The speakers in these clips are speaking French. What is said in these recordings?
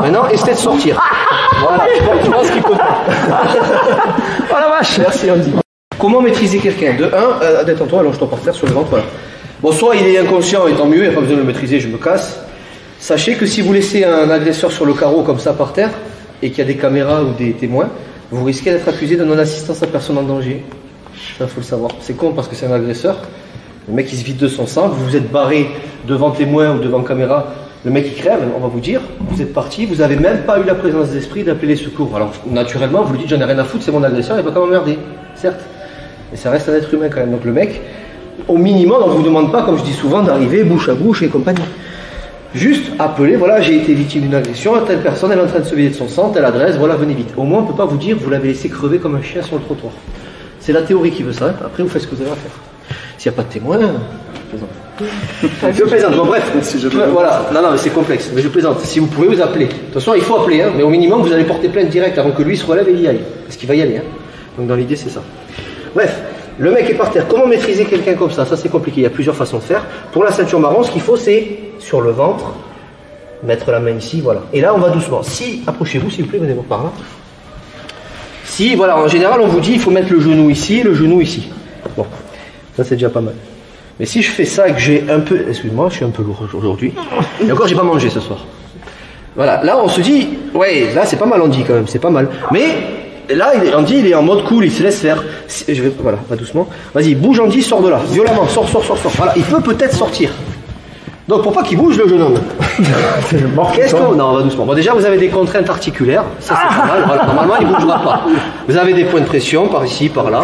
Maintenant, essayez de sortir. Voilà, je pense qu'il peut pas. Oh la vache. Merci Andy. Comment maîtriser quelqu'un? De 1, détends-toi, allonge-toi par terre sur le ventre, voilà. Bon, soit il est inconscient et tant mieux, il n'y a pas besoin de le maîtriser, je me casse. Sachez que si vous laissez un agresseur sur le carreau comme ça par terre, et qu'il y a des caméras ou des témoins, vous risquez d'être accusé de non-assistance à personne en danger. Ça, faut le savoir. C'est con parce que c'est un agresseur. Le mec il se vide de son sang, vous vous êtes barré devant témoin ou devant caméra, le mec il crève, on va vous dire, vous êtes parti, vous n'avez même pas eu la présence d'esprit d'appeler les secours. Alors naturellement vous lui dites j'en ai rien à foutre, c'est mon agresseur, il va quand même m'emmerder, certes. Mais ça reste un être humain quand même. Donc le mec, au minimum, on ne vous demande pas, comme je dis souvent, d'arriver bouche à bouche et compagnie. Juste appeler, voilà, j'ai été victime d'une agression, telle personne elle est en train de se vider de son sang, telle adresse, voilà, venez vite. Au moins on ne peut pas vous dire vous l'avez laissé crever comme un chien sur le trottoir. C'est la théorie qui veut ça, après vous faites ce que vous avez à faire. S'il n'y a pas de témoin, je plaisante. Je plaisante, bon bref, voilà, non mais c'est complexe, mais je plaisante. Si vous pouvez vous appeler, de toute façon il faut appeler, hein, mais au minimum vous allez porter plainte directe avant que lui se relève et il y aille, parce qu'il va y aller. Hein. Donc dans l'idée c'est ça. Bref, le mec est par terre, comment maîtriser quelqu'un comme ça? Ça c'est compliqué, il y a plusieurs façons de faire. Pour la ceinture marron, ce qu'il faut c'est, sur le ventre, mettre la main ici, voilà. Et là on va doucement. Si, approchez-vous s'il vous plaît, venez voir par là. Si, voilà, en général on vous dit il faut mettre le genou ici, le genou ici. Bon, ça c'est déjà pas mal. Mais si je fais ça et que j'ai un peu... Excuse-moi, je suis un peu lourd aujourd'hui. Et encore, j'ai pas mangé ce soir. Voilà, là on se dit, ouais, là c'est pas mal Andy quand même, c'est pas mal. Mais là, Andy il est en mode cool, il se laisse faire. Je vais, voilà, pas doucement. Vas-y, bouge Andy, sors de là, violemment, sors. Voilà, il peut peut-être sortir. Donc pour pas qu'il bouge le jeune homme. Qu'est-ce qu'on... Non, on va doucement. Bon, déjà vous avez des contraintes articulaires, ça c'est pas mal. Voilà, normalement il bougera pas. Vous avez des points de pression par ici, par là.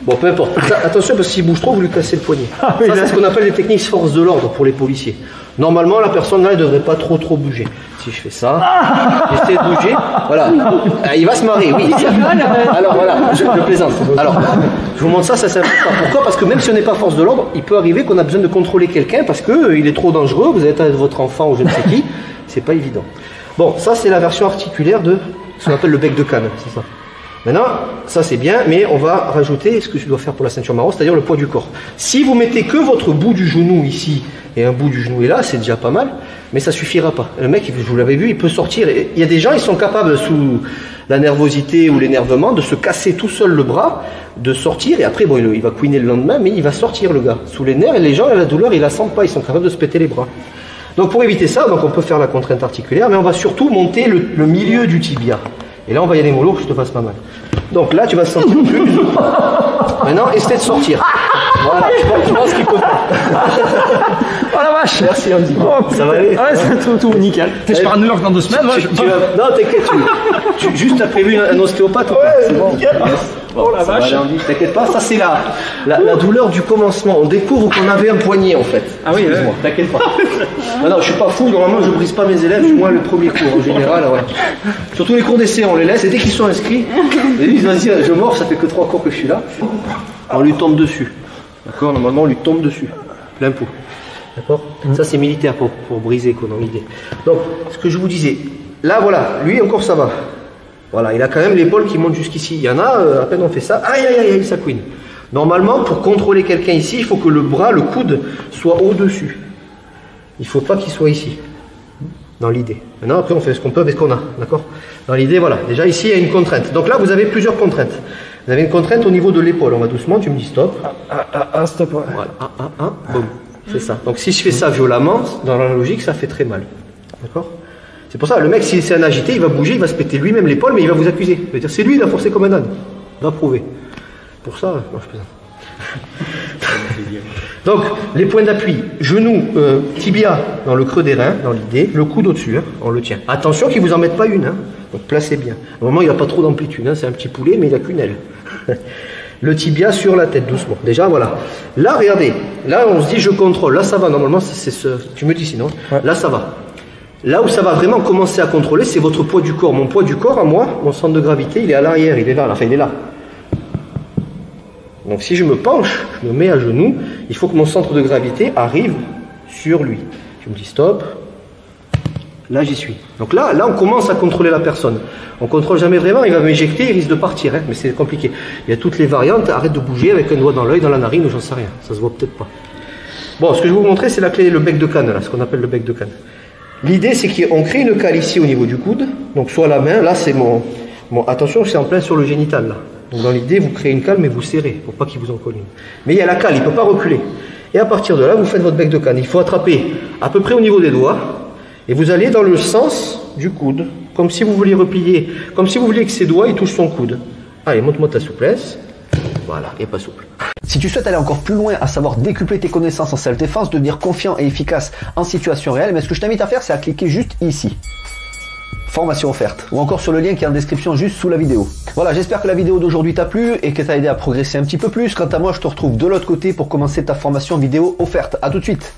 Bon, peu importe. Ça, attention, parce que s'il bouge trop, vous lui cassez le poignet. Ça, c'est ce qu'on appelle les techniques force de l'ordre pour les policiers. Normalement, la personne là, elle ne devrait pas trop bouger. Si je fais ça, j'essaie de bouger, voilà. Il va se marrer, oui. Alors voilà, je plaisante. Alors, je vous montre ça c'est important. Pourquoi? Parce que même si on n'est pas force de l'ordre, il peut arriver qu'on a besoin de contrôler quelqu'un parce qu'il est trop dangereux, vous êtes avec votre enfant ou je ne sais qui, c'est pas évident. Bon, ça c'est la version articulaire de ce qu'on appelle le bec de canne, c'est ça. Maintenant, ça c'est bien, mais on va rajouter ce que je dois faire pour la ceinture marron, c'est-à-dire le poids du corps. Si vous mettez que votre bout du genou ici, et un bout du genou est là, c'est déjà pas mal, mais ça suffira pas. Le mec, je vous l'avais vu, il peut sortir. Il y a des gens, ils sont capables, sous la nervosité ou l'énervement, de se casser tout seul le bras, de sortir, et après, bon, il va couiner le lendemain, mais il va sortir le gars. Sous les nerfs, et les gens, la douleur, ils la sentent pas, ils sont capables de se péter les bras. Donc pour éviter ça, donc on peut faire la contrainte articulaire, mais on va surtout monter le milieu du tibia. Et là, on va y aller mollo, que je te fasse pas mal. Donc là, tu vas te sentir plus. Maintenant, essaie de sortir. Voilà, je pense qu'il peut pas. Oh la vache. Merci Andy. Oh, ça va aller? Ouais, c'est tout nickel. Je pars à New York dans 2 semaines. Non, t'inquiète. Juste, t'as prévu un ostéopathe ou pas? C'est bon. Yes. Oh la vache. T'inquiète pas, ça c'est la douleur du commencement. On découvre qu'on avait un poignet en fait. Ah oui, excuse-moi, t'inquiète pas. Non, je suis pas fou, normalement je brise pas mes élèves, du moins le premier cours en général. Ouais. Surtout les cours d'essai, on les laisse, et dès qu'ils sont inscrits, ils disent vas-y, je mords, ça fait que 3 cours que je suis là. On lui tombe dessus. D'accord, normalement on lui tombe dessus. Plein pot. D'accord. Ça c'est militaire pour briser quoi dans l'idée. Donc, ce que je vous disais, là voilà, lui encore ça va. Voilà, il a quand même l'épaule qui monte jusqu'ici. Il y en a, à peine on fait ça, aïe, ça couine. Normalement, pour contrôler quelqu'un ici, il faut que le bras, le coude, soit au-dessus. Il ne faut pas qu'il soit ici, dans l'idée. Maintenant, après, on fait ce qu'on peut avec ce qu'on a, d'accord? Dans l'idée, voilà. Déjà, ici, il y a une contrainte. Donc là, vous avez plusieurs contraintes. Vous avez une contrainte au niveau de l'épaule. On va doucement, tu me dis stop. Stop. Ouais. Voilà, boum. C'est ça. Donc si je fais ça violemment, dans la logique, ça fait très mal. D'accord? C'est pour ça, le mec, s'il c'est un agité, il va bouger, il va se péter lui-même l'épaule, mais il va vous accuser. Il va dire, c'est lui, il a forcé comme un âne. Il va prouver. Pour ça, non, je plaisante. Donc, les points d'appui, genou, tibia dans le creux des reins, dans l'idée, le coude au-dessus, hein, on le tient. Attention qu'il ne vous en mette pas une, hein, donc placez bien. Au moment, il n'y a pas trop d'amplitude, hein, c'est un petit poulet, mais il n'a qu'une aile. Le tibia sur la tête, doucement. Déjà, voilà. Là, regardez, là, on se dit, je contrôle. Là, ça va, normalement, c'est ce... Tu me dis sinon. Ouais. Là, ça va. Là où ça va vraiment commencer à contrôler, c'est votre poids du corps. Mon poids du corps, à moi, mon centre de gravité, il est à l'arrière, il est là, enfin, il est là. Donc si je me penche, je me mets à genoux, il faut que mon centre de gravité arrive sur lui. Je me dis stop, là j'y suis. Donc là on commence à contrôler la personne. On ne contrôle jamais vraiment, il va m'éjecter, il risque de partir, hein, mais c'est compliqué. Il y a toutes les variantes, arrête de bouger avec un doigt dans l'œil, dans la narine, ou j'en sais rien, ça se voit peut-être pas. Bon, ce que je vais vous montrer, c'est la clé, le bec de canne, là, ce qu'on appelle le bec de canne. L'idée, c'est qu'on crée une cale ici au niveau du coude. Donc soit la main, là c'est attention, c'est en plein sur le génital là. Donc dans l'idée, vous créez une cale, mais vous serrez pour pas qu'il vous en colle une. Mais il y a la cale, il ne peut pas reculer. Et à partir de là, vous faites votre bec de canne. Il faut attraper à peu près au niveau des doigts. Et vous allez dans le sens du coude. Comme si vous vouliez replier. Comme si vous vouliez que ses doigts ils touchent son coude. Allez, montre-moi ta souplesse. Voilà, et pas souple. Si tu souhaites aller encore plus loin, à savoir décupler tes connaissances en self-défense, devenir confiant et efficace en situation réelle, mais ce que je t'invite à faire, c'est à cliquer juste ici. Formation offerte, ou encore sur le lien qui est en description juste sous la vidéo. Voilà, j'espère que la vidéo d'aujourd'hui t'a plu et que t'a aidé à progresser un petit peu plus. Quant à moi, je te retrouve de l'autre côté pour commencer ta formation vidéo offerte. À tout de suite.